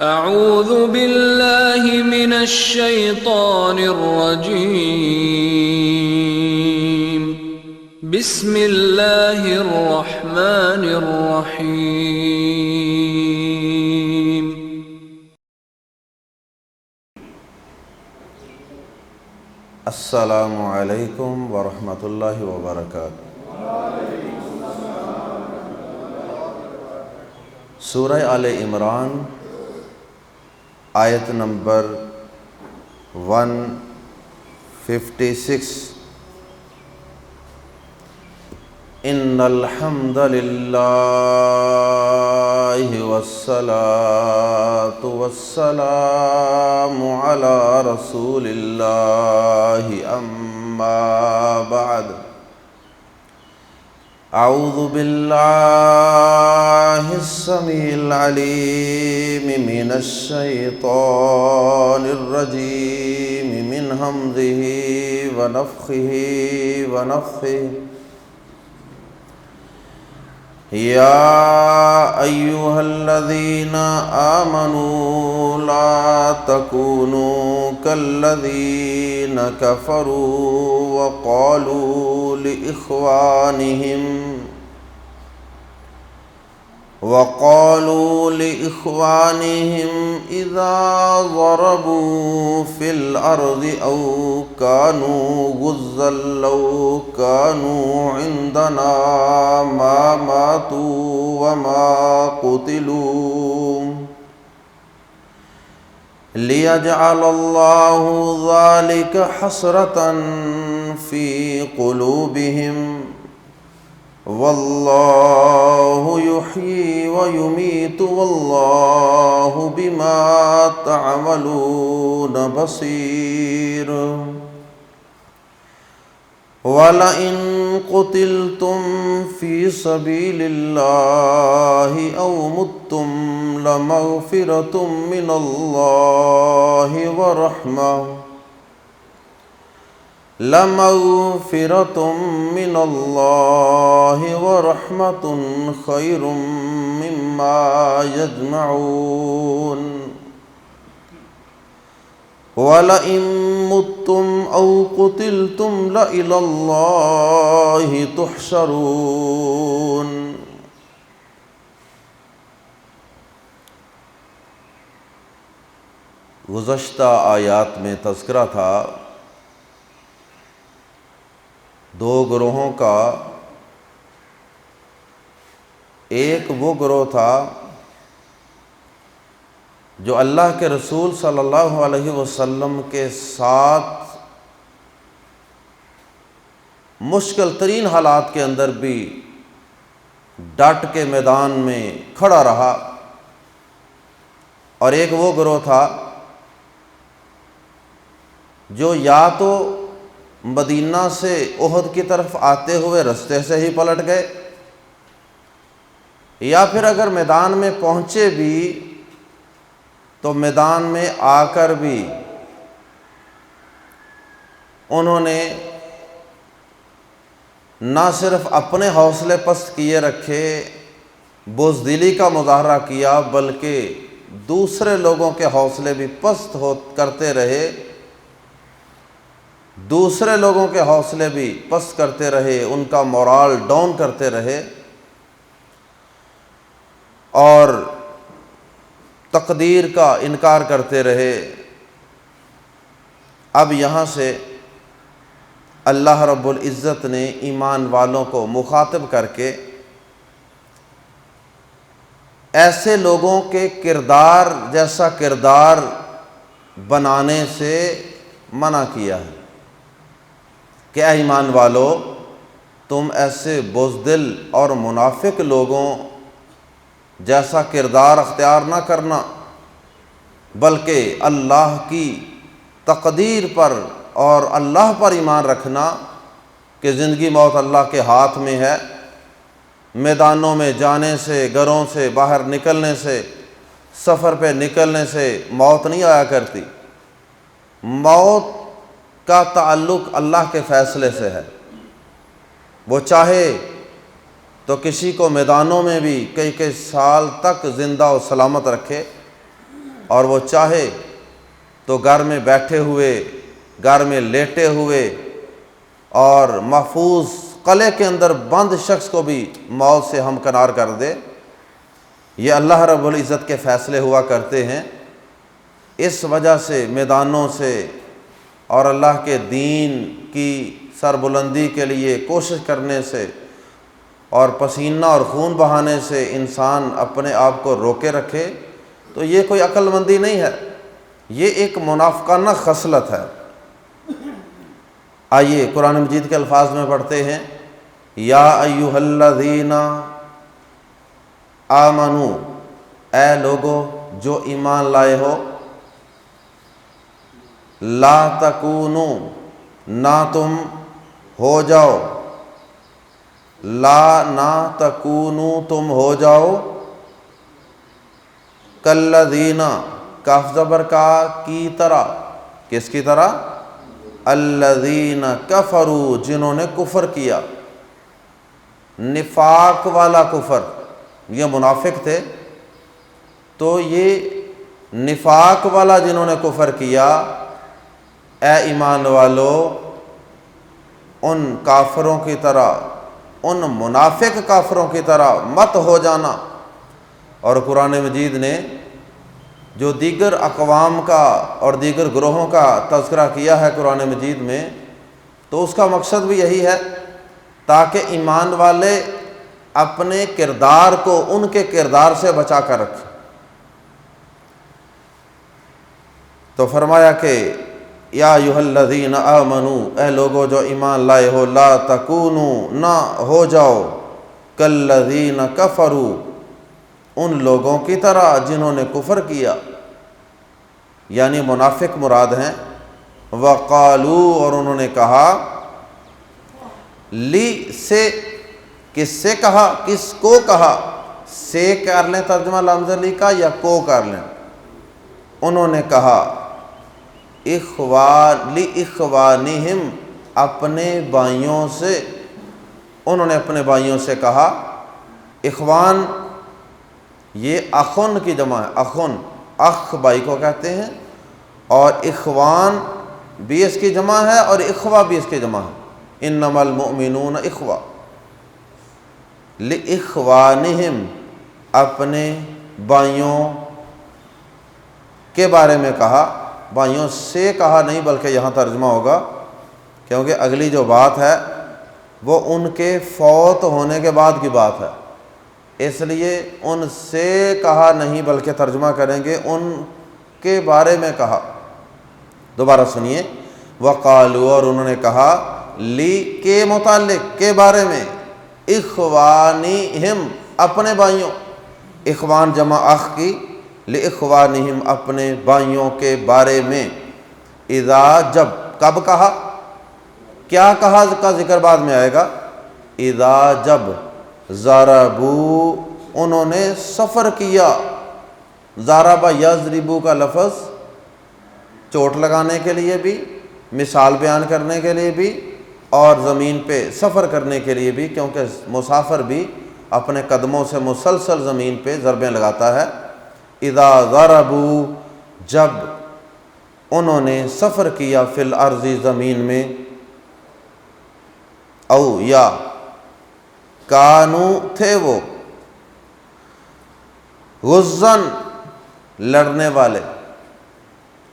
اعوذ باللہ من الشیطان الرجیم بسم اللہ الرحمن الرحیم السلام علیکم ورحمۃ اللہ وبرکاتہ۔ سورہ آل عمران آیت نمبر 156۔ ان الحمد للہ والصلاة والسلام علی رسول اللہ اما بعد۔ اعوذ باللہ السمیع العلیم من الشیطان الرجیم من ہمزہ ونفخہ ونفثہ۔ یا ایہا الذین آمنوا لا تکونوا کالذین کفروا وقالوا لإخوانهم إذا ضربوا في الأرض أو كانوا غزا لو كانوا عندنا ما ماتوا وما قتلوا ليجعل الله ذلك حسرة في قلوبهم واللہ یحیی ویمیت واللہ بما تعملون بصیر۔ وَلَئِن قُتِلْتُمْ فِي سَبِيلِ اللَّهِ أَوْ مُتُّمْ لَمَغْفِرَةٌ مِّنَ اللَّهِ ورحمة خير مما يجمعون۔ ولئن متم أو قتلتم لإلى الله تحشرون۔ گزشتہ آیات میں تذکرہ تھا دو گروہوں کا۔ ایک وہ گروہ تھا جو اللہ کے رسول صلی اللہ علیہ وسلم کے ساتھ مشکل ترین حالات کے اندر بھی ڈٹ کے میدان میں کھڑا رہا، اور ایک وہ گروہ تھا جو یا تو مدینہ سے احد کی طرف آتے ہوئے رستے سے ہی پلٹ گئے، یا پھر اگر میدان میں پہنچے بھی تو میدان میں آ کر بھی انہوں نے نہ صرف اپنے حوصلے پست کیے رکھے، بزدلی کا مظاہرہ کیا، بلکہ دوسرے لوگوں کے حوصلے بھی پست کرتے رہے، ان کا مورال ڈاؤن کرتے رہے، اور تقدیر کا انکار کرتے رہے۔ اب یہاں سے اللہ رب العزت نے ایمان والوں کو مخاطب کر کے ایسے لوگوں کے کردار جیسا کردار بنانے سے منع کیا ہے کہ اے ایمان والو، تم ایسے بزدل اور منافق لوگوں جیسا کردار اختیار نہ کرنا، بلکہ اللہ کی تقدیر پر اور اللہ پر ایمان رکھنا کہ زندگی موت اللہ کے ہاتھ میں ہے۔ میدانوں میں جانے سے، گھروں سے باہر نکلنے سے، سفر پہ نکلنے سے موت نہیں آیا کرتی، موت کا تعلق اللہ کے فیصلے سے ہے۔ وہ چاہے تو کسی کو میدانوں میں بھی کئی کئی سال تک زندہ و سلامت رکھے، اور وہ چاہے تو گھر میں بیٹھے ہوئے، گھر میں لیٹے ہوئے اور محفوظ قلعے کے اندر بند شخص کو بھی موت سے ہمکنار کر دے۔ یہ اللہ رب العزت کے فیصلے ہوا کرتے ہیں۔ اس وجہ سے میدانوں سے اور اللہ کے دین کی سربلندی کے لیے کوشش کرنے سے اور پسینہ اور خون بہانے سے انسان اپنے آپ کو روکے رکھے تو یہ کوئی عقل مندی نہیں ہے، یہ ایک منافقانہ خصلت ہے۔ آئیے قرآن مجید کے الفاظ میں پڑھتے ہیں، یا ایھا الذین آمنو، اے لوگو جو ایمان لائے ہو، لا تکونو، نہ تم ہو جاؤ، لا نہ تکونو تم ہو جاؤ، کالذین، کاف زبر کا، کی طرح، کس کی طرح؟ الذین کفروا، جنہوں نے کفر کیا، نفاق والا کفر۔ یہ منافق تھے تو یہ نفاق والا جنہوں نے کفر کیا، اے ایمان والو ان کافروں کی طرح، ان منافق کافروں کی طرح مت ہو جانا۔ اور قرآن مجید نے جو دیگر اقوام کا اور دیگر گروہوں کا تذکرہ کیا ہے قرآن مجید میں، تو اس کا مقصد بھی یہی ہے تاکہ ایمان والے اپنے کردار کو ان کے کردار سے بچا کر رکھیں۔ تو فرمایا کہ یا ایھا الذین آمنوا، اے لوگو جو ایمان لائے ہو، لا تکونوا، نہ ہو جاؤ، کالذین کفروا، ان لوگوں کی طرح جنہوں نے کفر کیا، یعنی منافق مراد ہیں۔ وقالوا، اور انہوں نے کہا، لی سے، کس سے کہا، کس کو کہا، سے کر لیں ترجمہ لامز لی کا یا کو کر لیں، انہوں نے کہا اخوانہم، اپنے بھائیوں سے، انہوں نے اپنے بھائیوں سے کہا۔ اخوان یہ اخن کی جمع ہے، اخن، اخ بھائی کو کہتے ہیں، اور اخوان بھی اس کی جمع ہے اور اخوہ بھی اس کی جمع ہے۔ انما المؤمنون اخوہ، لاخوانہم، اپنے بھائیوں کے بارے میں کہا، بھائیوں سے کہا نہیں بلکہ یہاں ترجمہ ہوگا، کیونکہ اگلی جو بات ہے وہ ان کے فوت ہونے کے بعد کی بات ہے، اس لیے ان سے کہا نہیں بلکہ ترجمہ کریں گے ان کے بارے میں کہا۔ دوبارہ سنیے، وقالوا، اور انہوں نے کہا، لی کے متعلق، کے بارے میں، اخوانہم، اپنے بھائیوں، اخوان جمع اخ کی، لاخوانہم، اپنے بھائیوں کے بارے میں، اذا، جب، کب کہا، کیا کہا کا ذکر بعد میں آئے گا، اذا، جب، ضربوا، انہوں نے سفر کیا۔ ضرب یضرب کا لفظ چوٹ لگانے کے لیے بھی، مثال بیان کرنے کے لیے بھی، اور زمین پہ سفر کرنے کے لیے بھی، کیونکہ مسافر بھی اپنے قدموں سے مسلسل زمین پہ ضربیں لگاتا ہے۔ اذا ضربوا، جب انہوں نے سفر کیا، فی الارض، زمین میں، او، یا، کانو، تھے وہ، غزن، لڑنے والے۔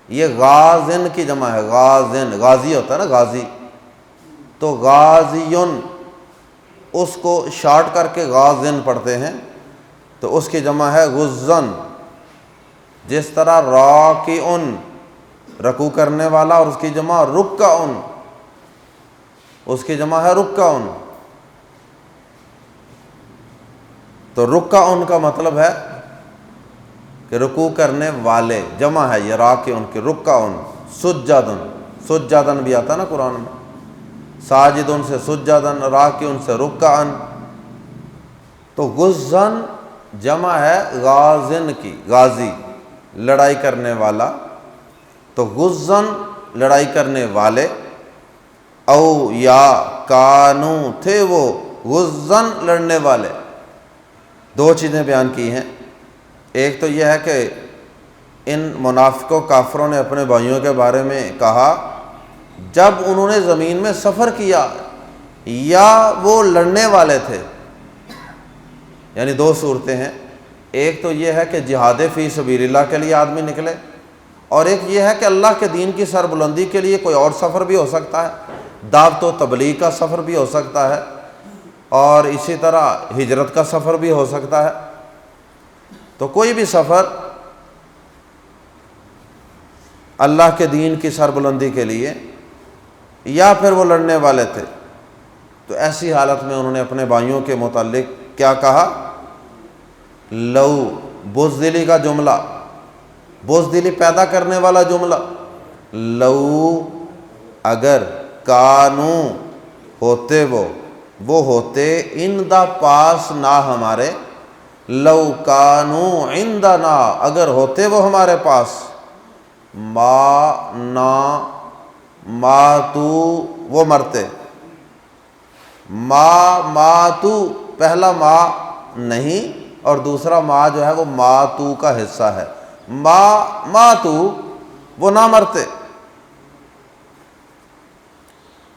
یہ غازن کی جمع ہے، غازن، غازی ہوتا ہے نا، غازی، تو غازیون، اس کو شارٹ کر کے غازن پڑھتے ہیں، تو اس کی جمع ہے غزن۔ جس طرح راکعن، رکوع کرنے والا، اور اس کی جمع رکعن، اس کی جمع ہے رکعن۔ تو رکعن کا مطلب ہے کہ رکوع کرنے والے، جمع ہے یہ راکعن کی، رکعن۔ سجدن، سجدن بھی آتا نا قرآن میں، ساجدن سے سجدن، راکعن سے رکعن۔ تو غزن جمع ہے غازن کی، غازی، لڑائی کرنے والا، تو غزن، لڑائی کرنے والے، او، یا، کانو، تھے وہ، غزن، لڑنے والے۔ دو چیزیں بیان کی ہیں، ایک تو یہ ہے کہ ان منافقوں کافروں نے اپنے بھائیوں کے بارے میں کہا جب انہوں نے زمین میں سفر کیا یا وہ لڑنے والے تھے. یعنی دو صورتیں ہیں، ایک تو یہ ہے کہ جہاد فی سبیل اللہ کے لیے آدمی نکلے، اور ایک یہ ہے کہ اللہ کے دین کی سربلندی کے لیے کوئی اور سفر بھی ہو سکتا ہے، دعوت و تبلیغ کا سفر بھی ہو سکتا ہے، اور اسی طرح ہجرت کا سفر بھی ہو سکتا ہے. تو کوئی بھی سفر اللہ کے دین کی سربلندی کے لیے، یا پھر وہ لڑنے والے تھے. تو ایسی حالت میں انہوں نے اپنے بھائیوں کے متعلق کیا کہا؟ لو، بزدلی کا جملہ، بزدلی پیدا کرنے والا جملہ. لو، اگر، کانو، ہوتے وہ ہوتے، ان دا پاس نہ ہمارے، لو کانو عندنا، اگر ہوتے وہ ہمارے پاس، ما نا ماتو، وہ مرتے. ماتو، پہلا ما نہیں اور دوسرا ما جو ہے وہ ماتو کا حصہ ہے. ماتو، وہ نہ مرتے.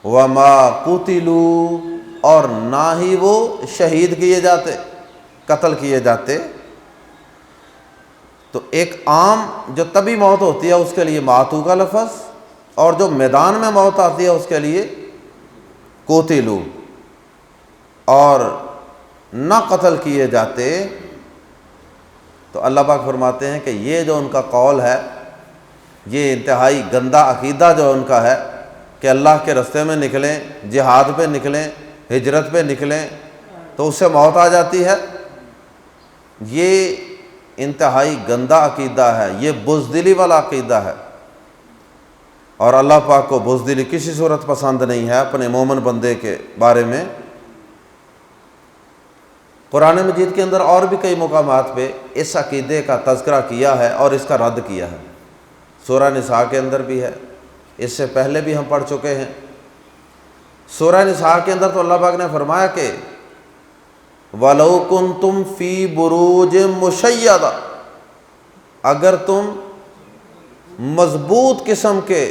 وما قتلوا، اور نہ ہی وہ شہید کیے جاتے، قتل کیے جاتے. تو ایک عام جو طبی موت ہوتی ہے اس کے لیے ماتو کا لفظ، اور جو میدان میں موت آتی ہے اس کے لیے قتلوا. اور نہ قتل کیے جاتے. تو اللہ پاک فرماتے ہیں کہ یہ جو ان کا قول ہے، یہ انتہائی گندا عقیدہ جو ان کا ہے کہ اللہ کے رستے میں نکلیں، جہاد پہ نکلیں، ہجرت پہ نکلیں تو اس سے موت آ جاتی ہے، یہ انتہائی گندا عقیدہ ہے، یہ بزدلی والا عقیدہ ہے. اور اللہ پاک کو بزدلی کسی صورت پسند نہیں ہے اپنے مومن بندے کے بارے میں. قرآن مجید کے اندر اور بھی کئی مقامات پہ اس عقیدے کا تذکرہ کیا ہے اور اس کا رد کیا ہے. سورہ نساء کے اندر بھی ہے، اس سے پہلے بھی ہم پڑھ چکے ہیں. سورہ نساء کے اندر تو اللہ پاک نے فرمایا کہ وَلَوْ كُنْتُمْ فِي بُرُوجٍ مُشَيَّدَةٍ، اگر تم مضبوط قسم کے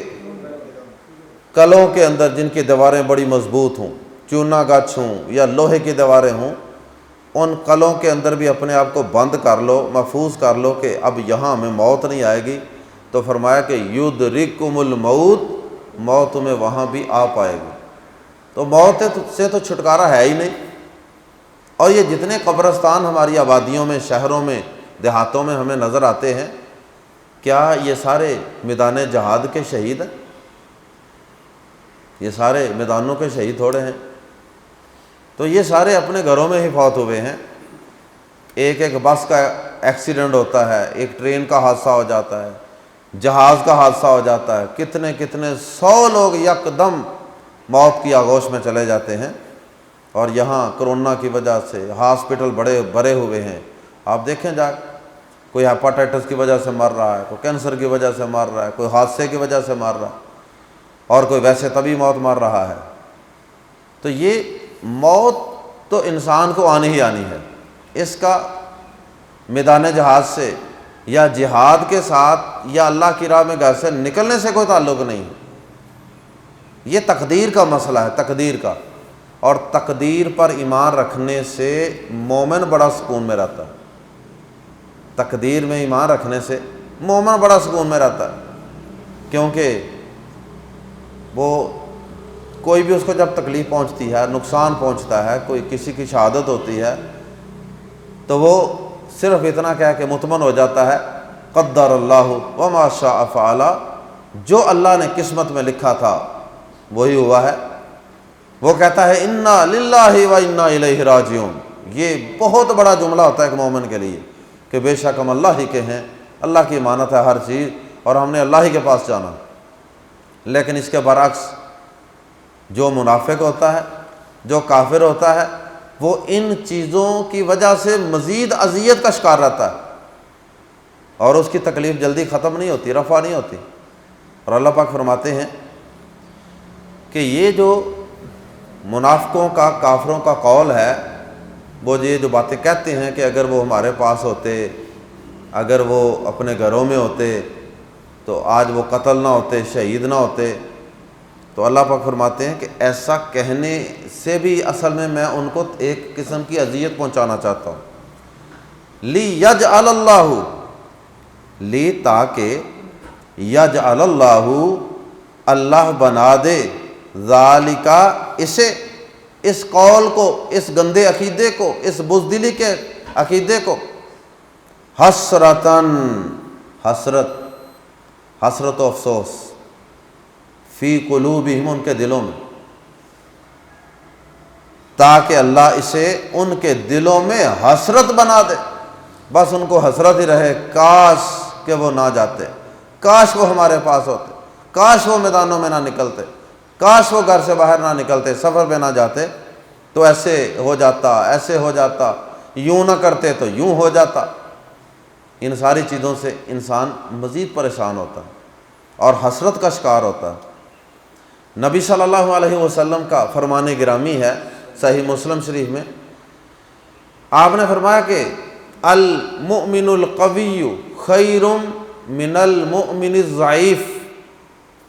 قلعوں کے اندر جن کی دیواریں بڑی مضبوط ہوں، چونا گچھ ہوں یا لوہے کی دیواریں ہوں، ان قلعوں کے اندر بھی اپنے آپ کو بند کر لو، محفوظ کر لو کہ اب یہاں ہمیں موت نہیں آئے گی، تو فرمایا کہ یدرککم الموت، موت تمہیں وہاں بھی آ پائے گی. تو موت سے تو چھٹکارا ہے ہی نہیں. اور یہ جتنے قبرستان ہماری آبادیوں میں، شہروں میں، دیہاتوں میں ہمیں نظر آتے ہیں، کیا یہ سارے میدان جہاد کے شہید ہیں؟ یہ سارے میدانوں کے شہید تھوڑے ہیں. تو یہ سارے اپنے گھروں میں ہی فوت ہوئے ہیں. ایک بس کا ایکسیڈنٹ ہوتا ہے، ایک ٹرین کا حادثہ ہو جاتا ہے، جہاز کا حادثہ ہو جاتا ہے، کتنے 100 لوگ یکدم موت کی آغوش میں چلے جاتے ہیں. اور یہاں کرونا کی وجہ سے ہاسپٹل بڑے بھرے ہوئے ہیں. آپ دیکھیں جا، کوئی ہیپاٹائٹس کی وجہ سے مر رہا ہے، کوئی کینسر کی وجہ سے مر رہا ہے، کوئی حادثے کی وجہ سے مر رہا ہے، اور کوئی ویسے طبی موت مر رہا ہے. تو یہ موت تو انسان کو آنی ہی آنی ہے. اس کا میدان جہاد سے یا جہاد کے ساتھ یا اللہ کی راہ میں گھر سے نکلنے سے کوئی تعلق نہیں ہے. یہ تقدیر کا مسئلہ ہے، تقدیر کا. اور تقدیر پر ایمان رکھنے سے مومن بڑا سکون میں رہتا ہے. تقدیر میں ایمان رکھنے سے مومن بڑا سکون میں رہتا ہے، کیونکہ وہ کوئی بھی اس کو جب تکلیف پہنچتی ہے، نقصان پہنچتا ہے، کوئی کسی کی شہادت ہوتی ہے، تو وہ صرف اتنا کہہ کے مطمئن ہو جاتا ہے قدر اللہ وما شاء فعل، جو اللہ نے قسمت میں لکھا تھا وہی ہوا ہے. وہ کہتا ہے انا للہ و انا الیہ راجعون. یہ بہت بڑا جملہ ہوتا ہے ایک مومن کے لیے کہ بے شک ہم اللہ ہی کے ہیں، اللہ کی امانت ہے ہر چیز، اور ہم نے اللہ ہی کے پاس جانا. لیکن اس کے برعکس جو منافق ہوتا ہے، جو کافر ہوتا ہے، وہ ان چیزوں کی وجہ سے مزید اذیت کا شکار رہتا ہے، اور اس کی تکلیف جلدی ختم نہیں ہوتی، رفع نہیں ہوتی. اور اللہ پاک فرماتے ہیں کہ یہ جو منافقوں کا، کافروں کا قول ہے، وہ یہ جو باتیں کہتے ہیں کہ اگر وہ ہمارے پاس ہوتے، اگر وہ اپنے گھروں میں ہوتے تو آج وہ قتل نہ ہوتے، شہید نہ ہوتے۔ تو اللہ پاک فرماتے ہیں کہ ایسا کہنے سے بھی اصل میں ان کو ایک قسم کی اذیت پہنچانا چاہتا ہوں۔ لیجعل اللہ، لی تاکہ، یجعل اللہ، اللہ بنا دے، ذالکا اسے، اس قول کو، اس گندے عقیدے کو، اس بزدلی کے عقیدے کو، حسرتاً، حسرت و افسوس، فی قلوبہم، ان کے دلوں میں، تاکہ اللہ اسے ان کے دلوں میں حسرت بنا دے، بس ان کو حسرت ہی رہے، کاش کہ وہ نہ جاتے، کاش وہ ہمارے پاس ہوتے، کاش وہ میدانوں میں نہ نکلتے، کاش وہ گھر سے باہر نہ نکلتے، سفر پہ نہ جاتے تو ایسے ہو جاتا، ایسے ہو جاتا، یوں نہ کرتے تو یوں ہو جاتا۔ ان ساری چیزوں سے انسان مزید پریشان ہوتا ہے اور حسرت کا شکار ہوتا ہے۔ نبی صلی اللہ علیہ وسلم کا فرمان گرامی ہے صحیح مسلم شریف میں، آپ نے فرمایا کہ المؤمن القوی خیر من المؤمن الضعیف،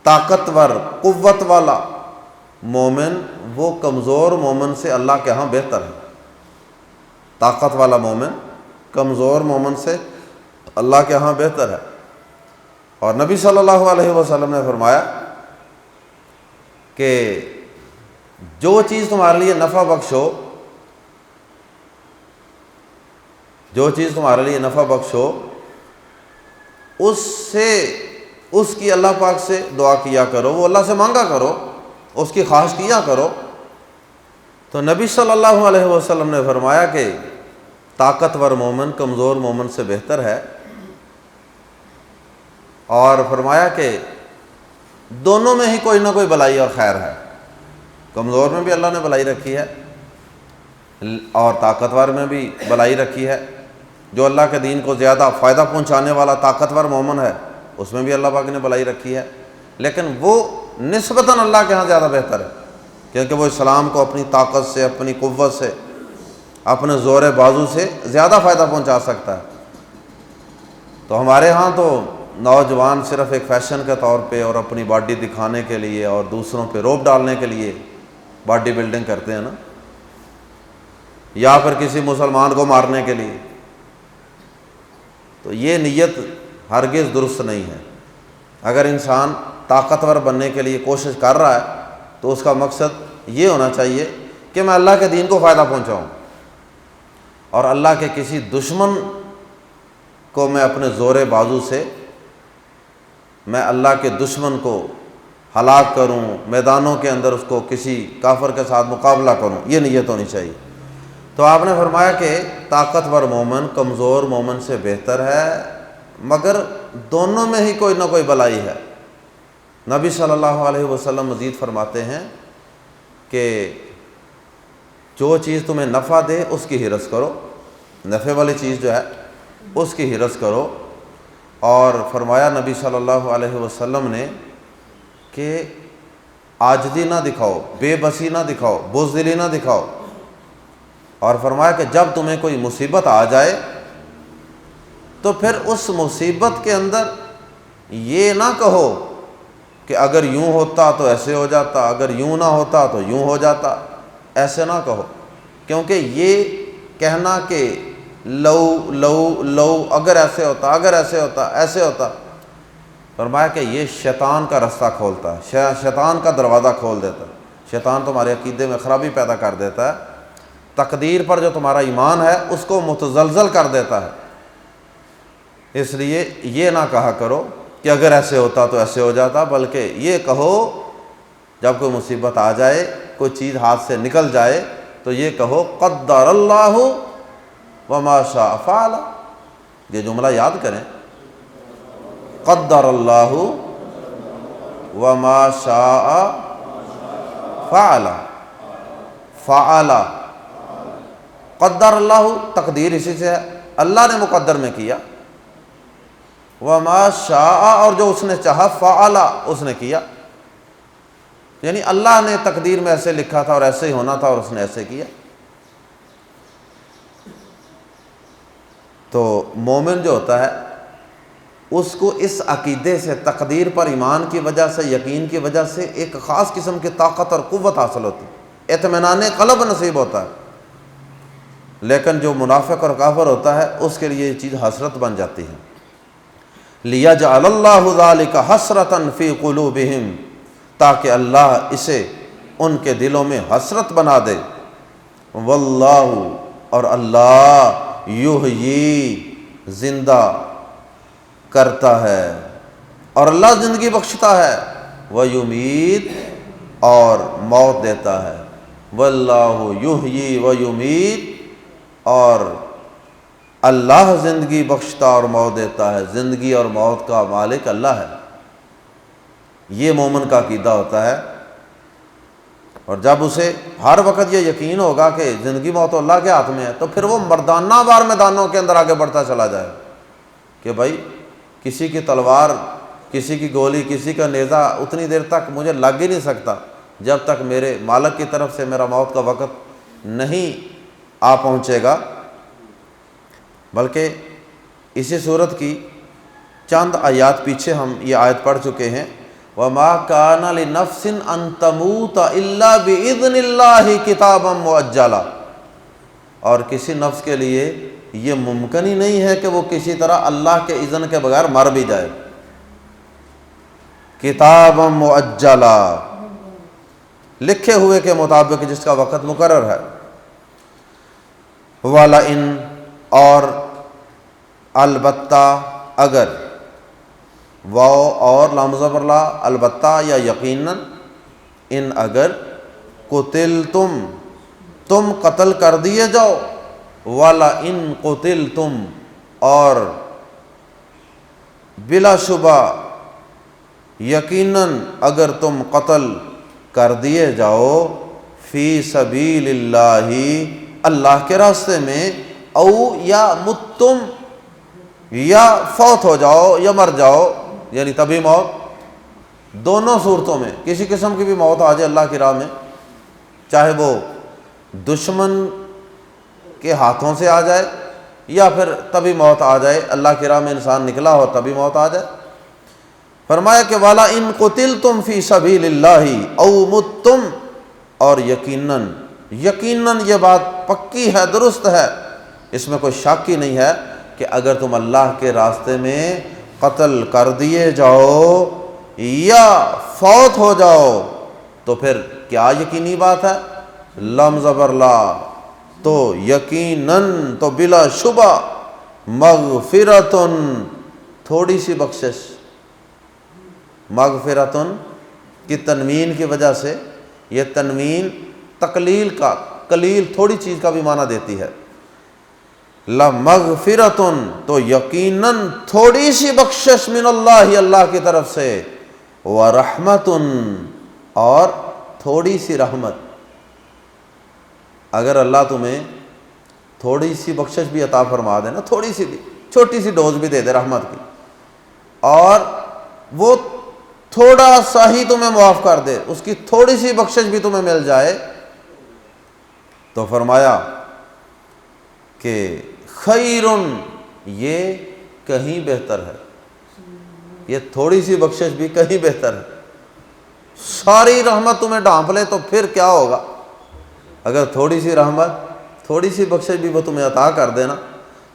طاقتور، قوت والا مومن وہ کمزور مومن سے اللہ کے ہاں بہتر ہے۔ طاقت والا مومن کمزور مومن سے اللہ کے ہاں بہتر ہے۔ اور نبی صلی اللہ علیہ وسلم نے فرمایا کہ جو چیز تمہارے لیے نفع بخش ہو، جو چیز تمہارے لیے نفع بخش ہو، اس کی اللہ پاک سے دعا کیا کرو، وہ اللہ سے مانگا کرو، اس کی خواہش کیا کرو۔ تو نبی صلی اللہ علیہ وسلم نے فرمایا کہ طاقتور مومن کمزور مومن سے بہتر ہے، اور فرمایا کہ دونوں میں ہی کوئی نہ کوئی بلائی اور خیر ہے، کمزور میں بھی اللہ نے بلائی رکھی ہے اور طاقتور میں بھی بلائی رکھی ہے۔ جو اللہ کے دین کو زیادہ فائدہ پہنچانے والا طاقتور مومن ہے اس میں بھی اللہ پاک نے بلائی رکھی ہے، لیکن وہ نسبتاً اللہ کے ہاں زیادہ بہتر ہے، کیونکہ وہ اسلام کو اپنی طاقت سے، اپنی قوت سے، اپنے زور بازو سے زیادہ فائدہ پہنچا سکتا ہے۔ تو ہمارے ہاں تو نوجوان صرف ایک فیشن کے طور پہ اور اپنی باڈی دکھانے کے لیے اور دوسروں پہ روب ڈالنے کے لیے باڈی بلڈنگ کرتے ہیں نا، یا پھر کسی مسلمان کو مارنے کے لیے، تو یہ نیت ہرگز درست نہیں ہے۔ اگر انسان طاقتور بننے کے لیے کوشش کر رہا ہے تو اس کا مقصد یہ ہونا چاہیے کہ میں اللہ کے دین کو فائدہ پہنچاؤں، اور اللہ کے کسی دشمن کو میں اپنے زور بازو سے، میں اللہ کے دشمن کو ہلاک کروں، میدانوں کے اندر اس کو کسی کافر کے ساتھ مقابلہ کروں، یہ نیت ہونی چاہیے۔ تو آپ نے فرمایا کہ طاقتور مومن کمزور مومن سے بہتر ہے، مگر دونوں میں ہی کوئی نہ کوئی بلائی ہے۔ نبی صلی اللہ علیہ وسلم مزید فرماتے ہیں کہ جو چیز تمہیں نفع دے اس کی حرص کرو، نفع والی چیز جو ہے اس کی حرص کرو۔ اور فرمایا نبی صلی اللہ علیہ وسلم نے کہ عاجزی نہ دکھاؤ، بے بسی نہ دکھاؤ، بزدلی نہ دکھاؤ، اور فرمایا کہ جب تمہیں کوئی مصیبت آ جائے تو پھر اس مصیبت کے اندر یہ نہ کہو کہ اگر یوں ہوتا تو ایسے ہو جاتا، اگر یوں نہ ہوتا تو یوں ہو جاتا، ایسے نہ کہو، کیونکہ یہ کہنا کہ لو اگر ایسے ہوتا، اگر ایسے ہوتا، ایسے ہوتا، فرمایا کہ یہ شیطان کا رستہ کھولتا ہے، شیطان کا دروازہ کھول دیتا ہے۔ شیطان تمہارے عقیدے میں خرابی پیدا کر دیتا ہے، تقدیر پر جو تمہارا ایمان ہے اس کو متزلزل کر دیتا ہے۔ اس لیے یہ نہ کہا کرو کہ اگر ایسے ہوتا تو ایسے ہو جاتا، بلکہ یہ کہو جب کوئی مصیبت آ جائے، کوئی چیز ہاتھ سے نکل جائے تو یہ کہو قدر اللہ وما شاء فعل۔ یہ جملہ یاد کریں، قدر اللہ وما شاء فعل۔ فعل، قدر اللہ، تقدیر اسی سے ہے، اللہ نے مقدر میں کیا، وما شاء، اور جو اس نے چاہا، فعل، اس نے کیا، یعنی اللہ نے تقدیر میں ایسے لکھا تھا اور ایسے ہی ہونا تھا اور اس نے ایسے کیا۔ تو مومن جو ہوتا ہے اس کو اس عقیدے سے، تقدیر پر ایمان کی وجہ سے، یقین کی وجہ سے ایک خاص قسم کی طاقت اور قوت حاصل ہوتی ہے، اطمینان قلب نصیب ہوتا ہے۔ لیکن جو منافق اور کافر ہوتا ہے اس کے لیے یہ چیز حسرت بن جاتی ہے۔ لِيَجْعَلَ اللَّهُ ذَلِكَ حَسْرَةً فِي قُلُوبِهِمْ، تاکہ اللہ اسے ان کے دلوں میں حسرت بنا دے۔ واللہ، اور اللہ یحیی، زندہ کرتا ہے، اور اللہ زندگی بخشتا ہے، ویمیت، اور موت دیتا ہے۔ واللہ یحیی ویمیت، اور اللہ زندگی بخشتا اور موت دیتا ہے، زندگی اور موت کا مالک اللہ ہے۔ یہ مومن کا عقیدہ ہوتا ہے، اور جب اسے ہر وقت یہ یقین ہوگا کہ زندگی موت اللہ کے ہاتھ میں ہے، تو پھر وہ مردانہ وار میدانوں کے اندر آگے بڑھتا چلا جائے کہ بھائی کسی کی تلوار، کسی کی گولی، کسی کا نیزہ اتنی دیر تک مجھے لگ ہی نہیں سکتا جب تک میرے مالک کی طرف سے میرا موت کا وقت نہیں آ پہنچے گا۔ بلکہ اسی صورت کی چند آیات پیچھے ہم یہ آیت پڑھ چکے ہیں، وَمَا كَانَ لِنَفْسٍ أَن تَمُوتَ إِلَّا بِإِذْنِ اللَّهِ كِتَابًا مُؤَجَّلًا، اور کسی نفس کے لیے یہ ممکن ہی نہیں ہے کہ وہ کسی طرح اللہ کے اذن کے بغیر مر بھی جائے۔ کتابًا مؤجلا، لکھے ہوئے کے مطابق جس کا وقت مقرر ہے۔ وَلَئِن، اور البتہ، اگر، واو اور لام زبر لا، البتہ یا یقیناً، ان اگر، قتلتم، تم قتل کر دیے جاؤ، وَلَئِن قُتِلْتُمْ، اور بلا شبہ یقیناً اگر تم قتل کر دیے جاؤ، فی سبیل اللہ، اللہ کے راستے میں، او یا متم، یا فوت ہو جاؤ یا مر جاؤ، یعنی طبی موت، دونوں صورتوں میں کسی قسم کی بھی موت آ جائے اللہ کی راہ میں، چاہے وہ دشمن کے ہاتھوں سے آ جائے یا پھر تبھی موت آ جائے، اللہ کی راہ میں انسان نکلا ہو تبھی موت آ جائے۔ فرمایا کہ والا ان قتلتم فی سبیل اللہ او متم، اور یقیناً، یقیناً یہ بات پکی ہے، درست ہے، اس میں کوئی شک ہی نہیں ہے کہ اگر تم اللہ کے راستے میں قتل کر دیے جاؤ یا فوت ہو جاؤ تو پھر کیا یقینی بات ہے؟ لم زبر لا، تو یقیناً، تو بلا شبہ، مغفرتن، تھوڑی سی بخشش۔ مغفرتن کی تنوین کی وجہ سے، یہ تنوین تقلیل کا، قلیل تھوڑی چیز کا بھی معنی دیتی ہے۔ لمغفرتن، تو یقیناً تھوڑی سی بخشش، من اللہ، اللہ کی طرف سے، ورحمتن، اور تھوڑی سی رحمت۔ اگر اللہ تمہیں تھوڑی سی بخشش بھی عطا فرما دے نا، تھوڑی سی بھی، چھوٹی سی ڈوز بھی دے دے رحمت کی، اور وہ تھوڑا سا ہی تمہیں معاف کر دے، اس کی تھوڑی سی بخشش بھی تمہیں مل جائے، تو فرمایا کہ خیرن، یہ کہیں بہتر ہے، یہ تھوڑی سی بخشش بھی کہیں بہتر ہے۔ ساری رحمت تمہیں ڈھانپ لے تو پھر کیا ہوگا؟ اگر تھوڑی سی رحمت، تھوڑی سی بخشش بھی وہ تمہیں عطا کر دینا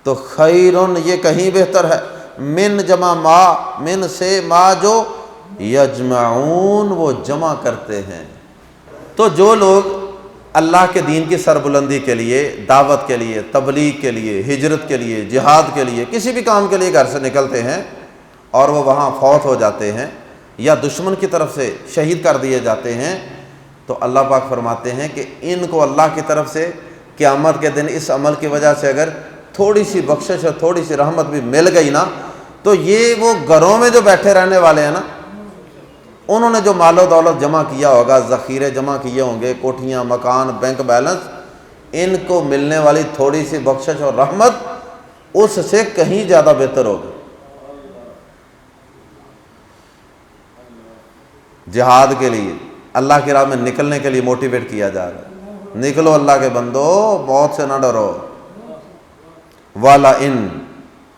تو خیرن، یہ کہیں بہتر ہے۔ من جمع ما، من سے ما جو یجمعون، وہ جمع کرتے ہیں۔ تو جو لوگ اللہ کے دین کی سربلندی کے لیے، دعوت کے لیے، تبلیغ کے لیے، ہجرت کے لیے، جہاد کے لیے، کسی بھی کام کے لیے گھر سے نکلتے ہیں اور وہ وہاں فوت ہو جاتے ہیں یا دشمن کی طرف سے شہید کر دیے جاتے ہیں، تو اللہ پاک فرماتے ہیں کہ ان کو اللہ کی طرف سے قیامت کے دن اس عمل کی وجہ سے اگر تھوڑی سی بخشش اور تھوڑی سی رحمت بھی مل گئی نا، تو یہ وہ گھروں میں جو بیٹھے رہنے والے ہیں نا، انہوں نے جو مال و دولت جمع کیا ہوگا، ذخیرے جمع کیے ہوں گے، کوٹھیاں، مکان، بینک بیلنس، ان کو ملنے والی تھوڑی سی بخشش اور رحمت اس سے کہیں زیادہ بہتر ہوگی۔ جہاد کے لیے، اللہ کی راہ میں نکلنے کے لیے موٹیویٹ کیا جا رہا ہے، نکلو اللہ کے بندو، موت سے نہ ڈرو۔ والا ان،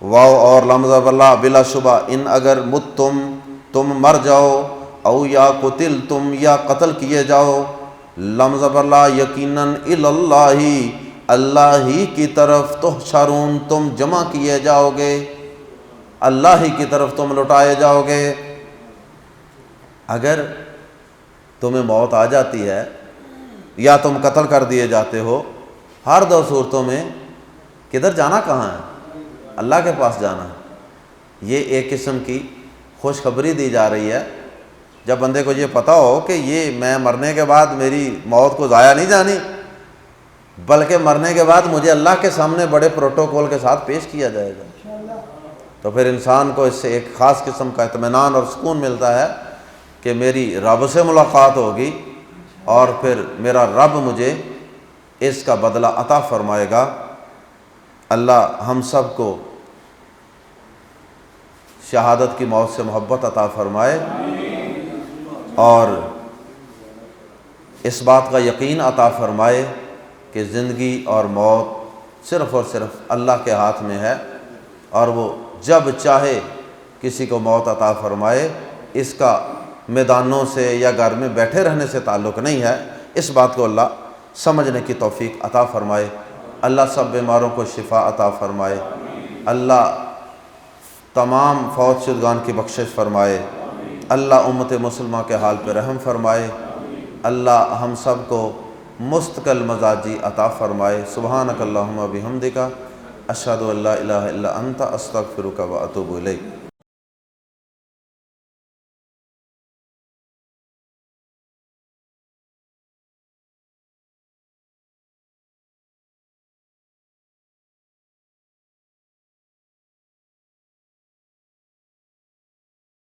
واو اور لمز بلا بلا شبہ، ان اگر مت تم مر جاؤ، او یا قتل تم یا قتل کیے جاؤ، لمز بلا یقیناً اللہ اللہ ہی کی طرف تحشرون تم جمع کیے جاؤ گے، اللہ ہی کی طرف تم لٹائے جاؤ گے۔ اگر تمہیں موت آ جاتی ہے یا تم قتل کر دیے جاتے ہو، ہر دو صورتوں میں کدھر جانا کہاں ہے؟ اللہ کے پاس جانا ہے۔ یہ ایک قسم کی خوشخبری دی جا رہی ہے، جب بندے کو یہ پتہ ہو کہ یہ میں مرنے کے بعد میری موت کو ضائع نہیں جانی، بلکہ مرنے کے بعد مجھے اللہ کے سامنے بڑے پروٹوکول کے ساتھ پیش کیا جائے گا، تو پھر انسان کو اس سے ایک خاص قسم کا اطمینان اور سکون ملتا ہے کہ میری رب سے ملاقات ہوگی اور پھر میرا رب مجھے اس کا بدلہ عطا فرمائے گا۔ اللہ ہم سب کو شہادت کی موت سے محبت عطا فرمائے اور اس بات کا یقین عطا فرمائے کہ زندگی اور موت صرف اور صرف اللہ کے ہاتھ میں ہے، اور وہ جب چاہے کسی کو موت عطا فرمائے، اس کا میدانوں سے یا گھر میں بیٹھے رہنے سے تعلق نہیں ہے۔ اس بات کو اللہ سمجھنے کی توفیق عطا فرمائے۔ اللہ سب بیماروں کو شفا عطا فرمائے۔ اللہ تمام فوت شدگان کی بخشش فرمائے۔ اللہ امت مسلمہ کے حال پہ رحم فرمائے۔ اللہ ہم سب کو مستقل مزاجی عطا فرمائے۔ سبحانک اللہم و بحمدک، اشہد ان لا الہ الا انت، استغفرک و اتوب الیک۔